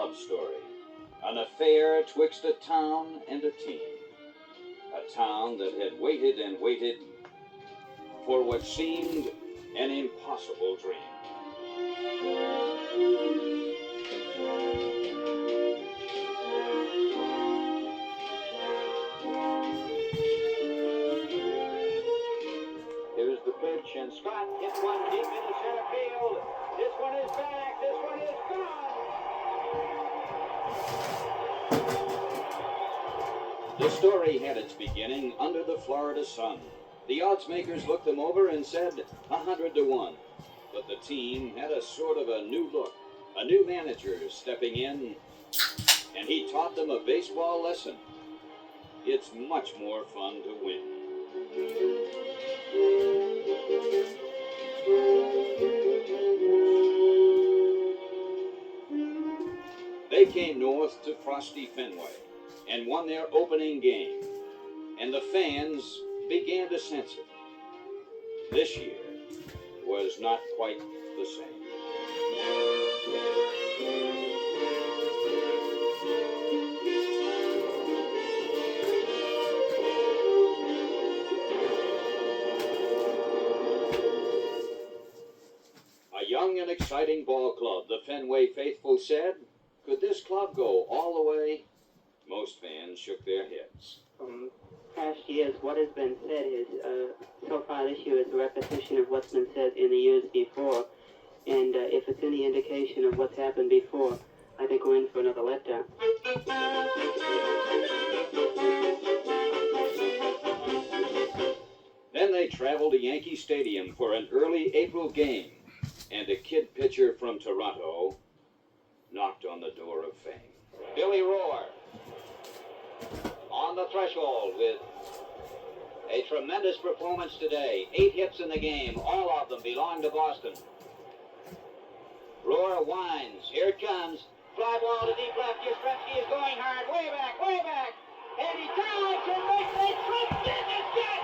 love story. An affair twixt a town and a team. A town that had waited and waited for what seemed an impossible dream. Here's the pitch, and Scott hits one deep into center field. This one is back. This one is gone. The story had its beginning under the Florida sun. The odds makers looked them over and said 100 to 1. But the team had a sort of a new look. A new manager stepping in, and he taught them a baseball lesson. It's much more fun to win. They came north to frosty Fenway and won their opening game, and the fans began to sense it. This year was not quite the same. A young and exciting ball club, the Fenway faithful said. Could this club go all the way? Most fans shook their heads. Past years, what has been said is, so far this year is a repetition of what's been said in the years before. And if it's any indication of what's happened before, I think we're in for another letdown. Then they traveled to Yankee Stadium for an early April game, and a kid pitcher from Toronto knocked on the door of fame. Billy Rohr on the threshold with a tremendous performance today. 8 hits in the game. All of them belong to Boston. Rohr winds. Here it comes. Fly ball to deep left. Yastrzemski is going hard. Way back, way back. And he dives and makes a tremendous catch.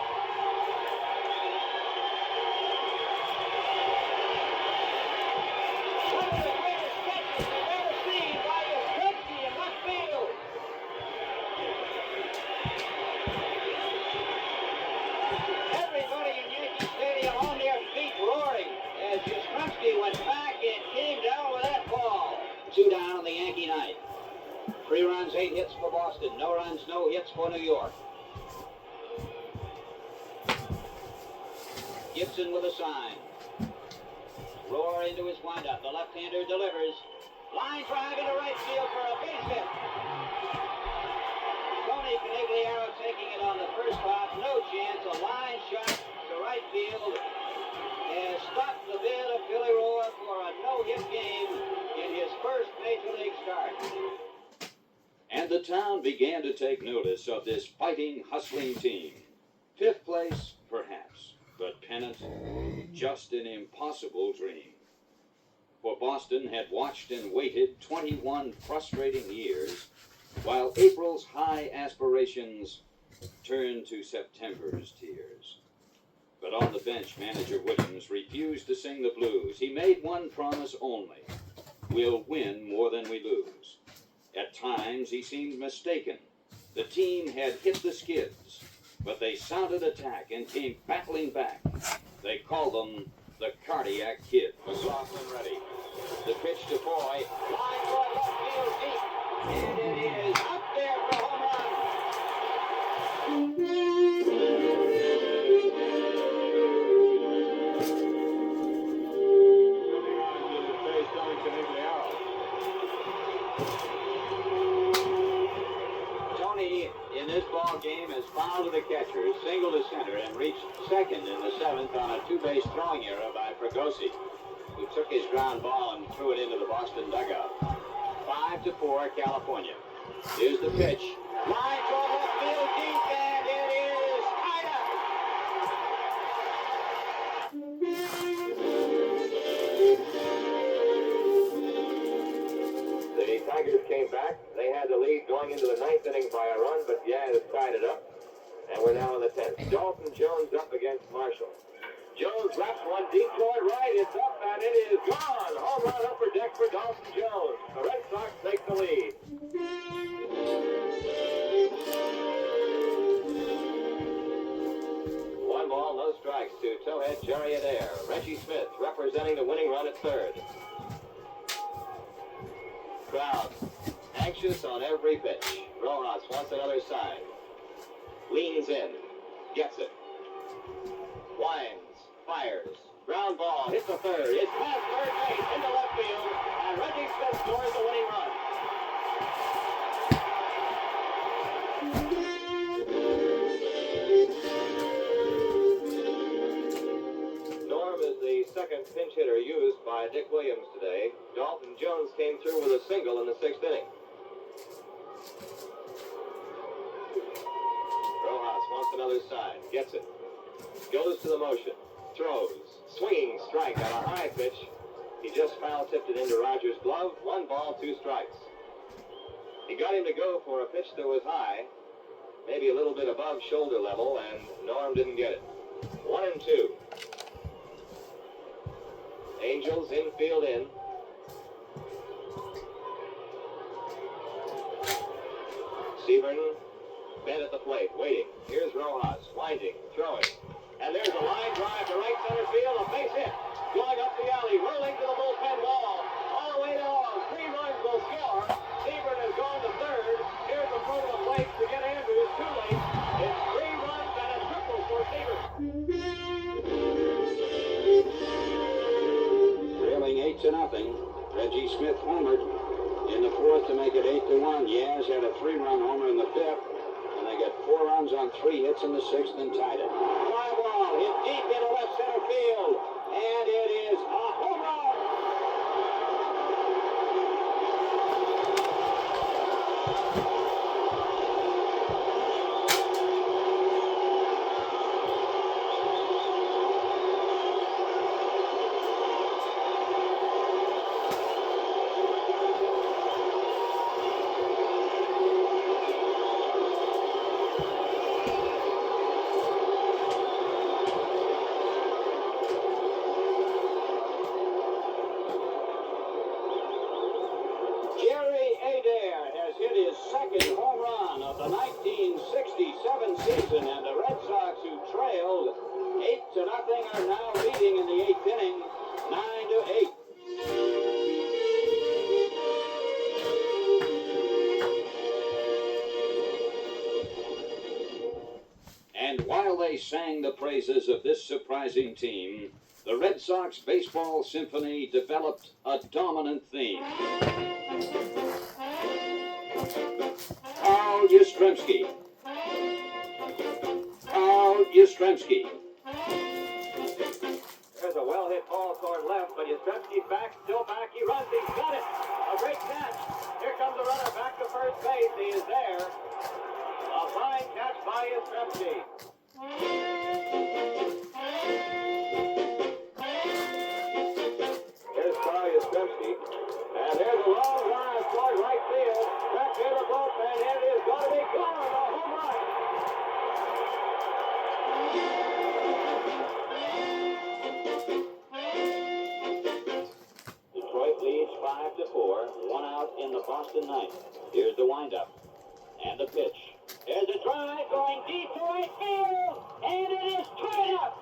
One of the greatest catches we've ever seen by Yastrzemski in left field. Everybody in Yankee Stadium on their feet roaring as Yastrzemski went back and came down with that ball. 2 down on the Yankee night. 3 runs, 8 hits for Boston. No runs, no hits for New York. Gibson with a sign. Rohr into his windup. The left-hander delivers. Line drive into right field for a base hit. Tony Canigliaro taking it on the first hop. No chance. A line shot to right field has stopped the bid of Billy Rohr for a no-hit game in his first Major League start. And the town began to take notice of this fighting, hustling team. 5th place, perhaps, but pennant, just an impossible dream. For Boston had watched and waited 21 frustrating years, while April's high aspirations turned to September's tears. But on the bench, manager Williams refused to sing the blues. He made one promise only: we'll win more than we lose. At times, he seemed mistaken. The team had hit the skids, but they sounded attack and came battling back. They called them the Cardiac Kid. McLaughlin ready. The pitch to Foy. Line for left field deep. And it is up there for home run. Tony, in this ball game, has fouled to the catcher, singled to center, and reached second in the 7th on a 2-base throwing error by Fregosi, who took his ground ball and threw it into the Boston dugout. 5-4, California. Here's the pitch. Line for left field deep, and it is tied up. The Tigers came back. They had the lead going into the 9th inning by a run, but yeah, it tied it up. And we're now in the 10th. Dalton Jones up against Marshall. Jones wraps one deep toward right. It's up and it is gone. Home run upper deck for Dalton Jones. The Red Sox take the lead. One ball, no strikes to towhead Jerry Adair. Reggie Smith representing the winning run at third. Crowd anxious on every pitch. Rojas wants another sign. Leans in. Gets it. Winds. Fires. Ground ball. Hits the third. It's past third base into left field. And Reggie Smith scores the winning run. Norm is the second pinch hitter used by Dick Williams today. Dalton Jones came through with a single in the sixth inning. Rojas wants another side. Gets it. Goes to the motion. Throws. Swinging strike on a high pitch. He just foul-tipped it into Rogers' glove. 1 ball, 2 strikes. He got him to go for a pitch that was high, maybe a little bit above shoulder level, and Norm didn't get it. 1-2. Angels infield in. Seaburn bent at the plate, waiting. Here's Rojas, winding, throwing. And there's a line drive to right center field, a base hit. Going up the alley, rolling to the bullpen wall. All the way down, 3 runs will score. Seaburn has gone to third. Here's the front of the plate to get Andrews, too late. It's 3 runs and a triple for Seaburn. Trailing 8-0. Reggie Smith homered in the fourth to make it 8-1. Yaz had a 3-run homer in the fifth, and they got 4 runs on 3 hits in the sixth and tied it. Fly ball hit deep into left center field, and it is a home run. Hit his second home run of the 1967 season, and the Red Sox, who trailed 8-0, are now leading in the 8th inning, 9-8. And while they sang the praises of this surprising team, the Red Sox Baseball Symphony developed a dominant theme. Carl Yastrzemski. Carl Yastrzemski. There's a well-hit ball toward left, but Yastrzemski's back, still back. He runs, he's got it. A great catch. Here comes the runner back to first base. He is there. A fine catch by Yastrzemski. Here's Carl Yastrzemski. And there's a long line toward right field. Back near the bullpen. It is going to be gone. A home run. Detroit leads 5-4. 1 out in the Boston ninth. Here's the windup. And the pitch. There's a drive going deep to right field. And it is tied up.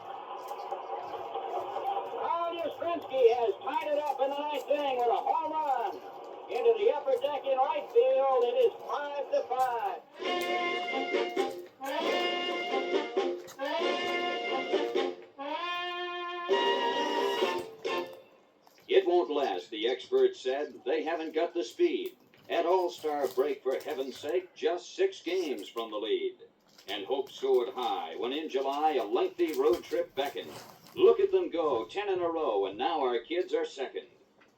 Carl Yastrzemski has tied it up in the 9th inning with a home run. Into the upper deck in right field. It is 5-5. It won't last, the experts said. They haven't got the speed. At All-Star break, for heaven's sake, just 6 games from the lead. And hope soared high when in July a lengthy road trip beckoned. Look at them go, 10 in a row, and now our kids are second.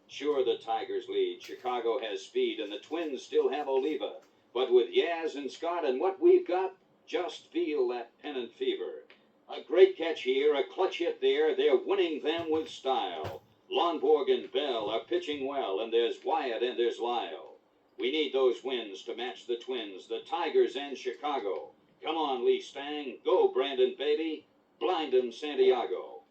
Sure, the Tigers lead. Chicago has speed, and the Twins still have Oliva. But with Yaz and Scott and what we've got, just feel that pennant fever. A great catch here, a clutch hit there. They're winning them with style. Lonborg and Bell are pitching well, and there's Wyatt and there's Lyle. We need those wins to match the Twins, the Tigers, and Chicago. Come on, Lee Stang. Go, Brandon, baby. Blind 'em, Santiago.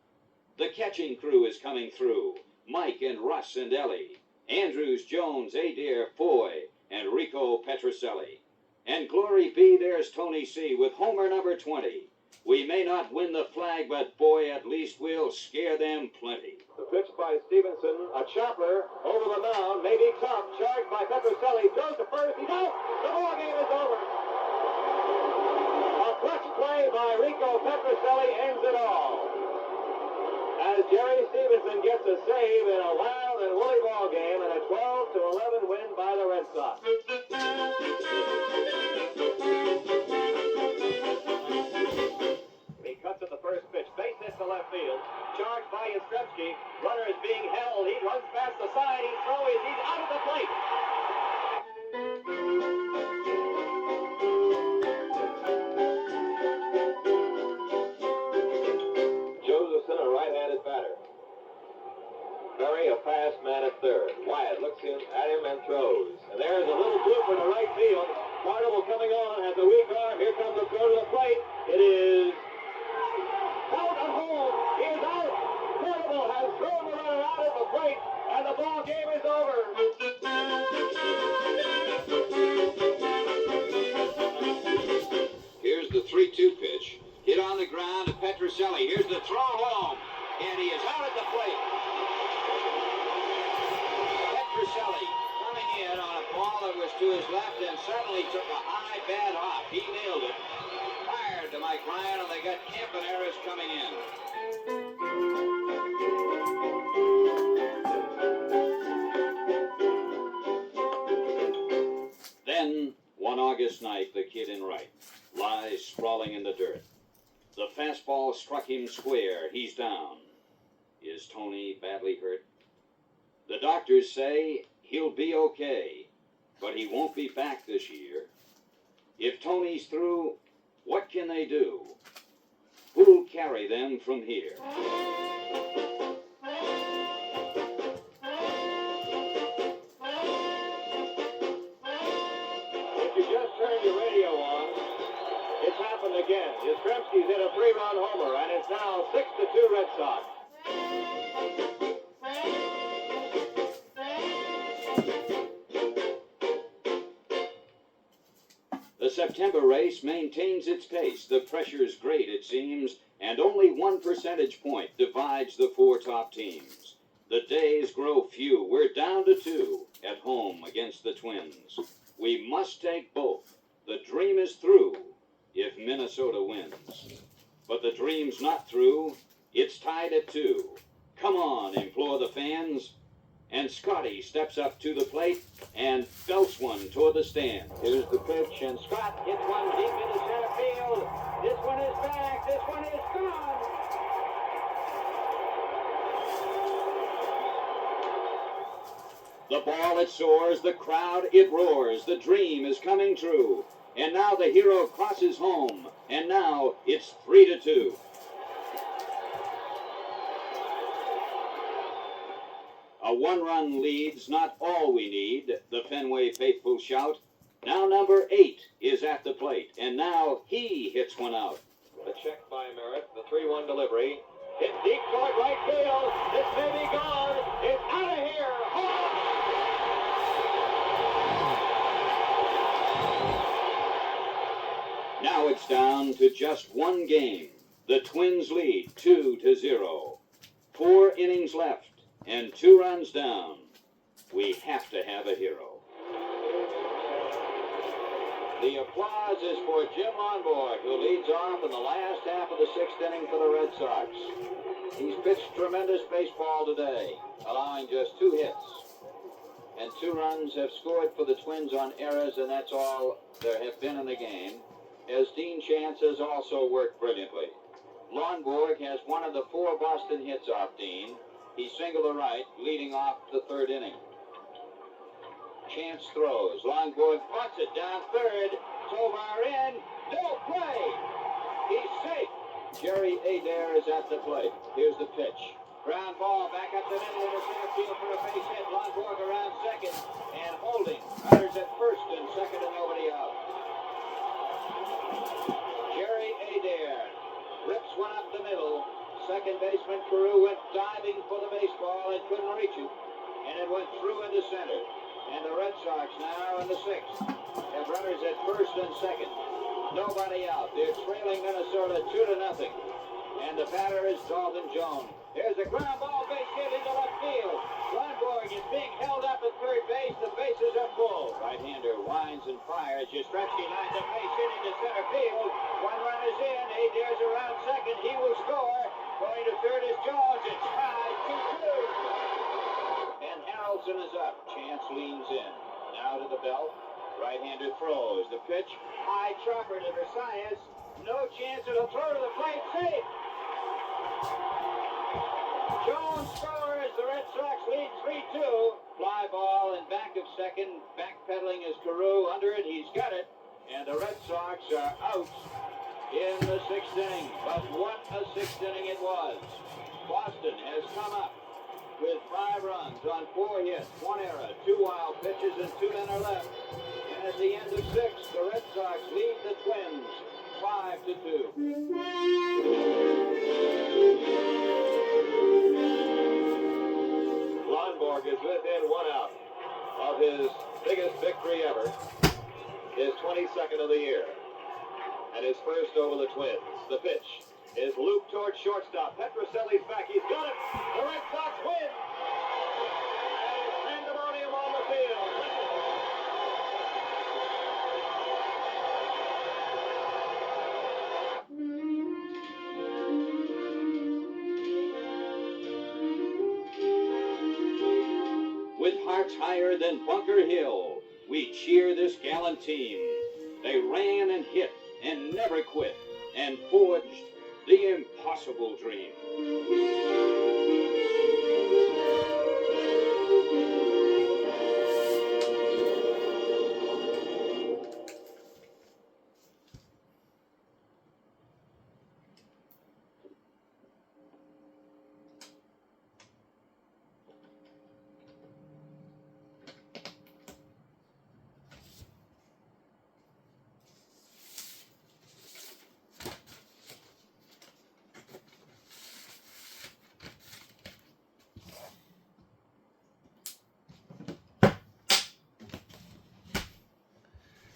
The catching crew is coming through. Mike and Russ and Ellie. Andrews, Jones, Adair, Foy, and Rico Petroselli. And glory be, there's Tony C. with homer number 20. We may not win the flag, but boy, at least we'll scare them plenty. The pitch by Stevenson, a chopper over the mound, maybe tough, charged by Petroselli, throws to first, he's out, the ball game is over. A clutch play by Rico Petroselli ends it all. As Jerry Stevenson gets a save in a wild and woolly ball game and a 12-11 win by the Red Sox. He cuts at the first pitch, base hit to left field, charged by Yastrzemski. Runner is being held. He runs past the side. He's throwing. He's out of the plate. Josephson, a right-handed batter. Berry, a fast man at third. Wyatt looks at him and throws. And there's a little blooper to right field. Barnable coming on, has a weak arm. Here comes the throw to the plate. It is out at home. He is out. Barnable has thrown the runner out at the plate, and the ball game is over. Here's the 3-2 pitch. Hit on the ground to Petroselli. Here's the throw home, and he is out at the plate. Petroselli coming in on a ball that was to his left and suddenly took a high bad hop. He nailed it. Fired to Mike Ryan, and they got Campaneris coming in. Then, one August night, the kid in right lies sprawling in the dirt. The fastball struck him square. He's down. Is Tony badly hurt? The doctors say he'll be okay, but he won't be back this year. If Tony's through, what can they do? Who'll carry them from here? If you just turned your radio on, it's happened again. Yastrzemski's hit a 3-run homer, and it's now 6-2 Red Sox. The September race maintains its pace. The pressure's great, it seems, and only 1 percentage point divides the 4 top teams. The days grow few. We're down to 2 at home against the Twins. We must take both. The dream is through if Minnesota wins. But the dream's not through. It's tied at 2. Come on, implore the fans. And Scotty steps up to the plate and belts one toward the stand. Here's the pitch, and Scott hits one deep into center field. This one is back. This one is gone. The ball, it soars. The crowd, it roars. The dream is coming true. And now the hero crosses home. And now it's 3-2. A 1-run lead's not all we need, the Fenway faithful shout. Now number 8 is at the plate, and now he hits one out. A check by Merritt, the 3-1 delivery. Hit deep toward right field. This may be gone. It's out of here. Now it's down to just 1 game. The Twins lead 2-0. 4 innings left. And 2 runs down. We have to have a hero. The applause is for Jim Lonborg, who leads off in the last half of the 6th inning for the Red Sox. He's pitched tremendous baseball today, allowing just 2 hits. And 2 runs have scored for the Twins on errors, and that's all there have been in the game, as Dean Chance has also worked brilliantly. Lonborg has one of the 4 Boston hits off Dean. He singled to right, leading off the 3rd inning. Chance throws. Lonborg bunts it down third. Tovar in. No play. He's safe. Jerry Adair is at the plate. Here's the pitch. Ground ball back up the middle into center field for a base hit. Lonborg around second and holding. Runners at first and second and nobody out. Jerry Adair rips one up the middle. Second second baseman Carew went diving for the baseball and couldn't reach it. And it went through into center. And the Red Sox now in the sixth have runners at first and second. Nobody out. They're trailing Minnesota 2-0. And the batter is Dalton Jones. There's a ground ball base hit into left field. Lundborg is being held up at third base. The bases are full. Right-hander winds and fires. Yastrzemski lines a base hit into center field. One run is in. He dares around second. He will score. Going to third is Jones. It's tied 2-2. And Harrelson is up. Chance leans in. Now to the belt. Right-hander throws. The pitch. High chopper to Versailles. No chance. It'll throw to the plate. Safe. Jones scores. The Red Sox lead 3-2. Fly ball in back of second. Backpedaling is Carew. Under it. He's got it. And the Red Sox are out in the sixth inning. But what a sixth inning it was. Boston has come up with 5 runs on 4 hits, 1 error, 2 wild pitches, and 2 men are left. And at the end of 6, the Red Sox lead the Twins 5-2. Lundborg is within 1 out of his biggest victory ever, his 22nd of the year, and his first over the Twins. The pitch is looped towards shortstop. Petroselli's back. He's got it. The Red Sox win. And pandemonium on the field. With hearts higher than Bunker Hill, we cheer this gallant team. They ran and hit and never quit and forged the impossible dream.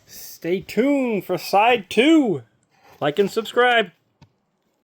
Stay tuned for side 2. Like and subscribe.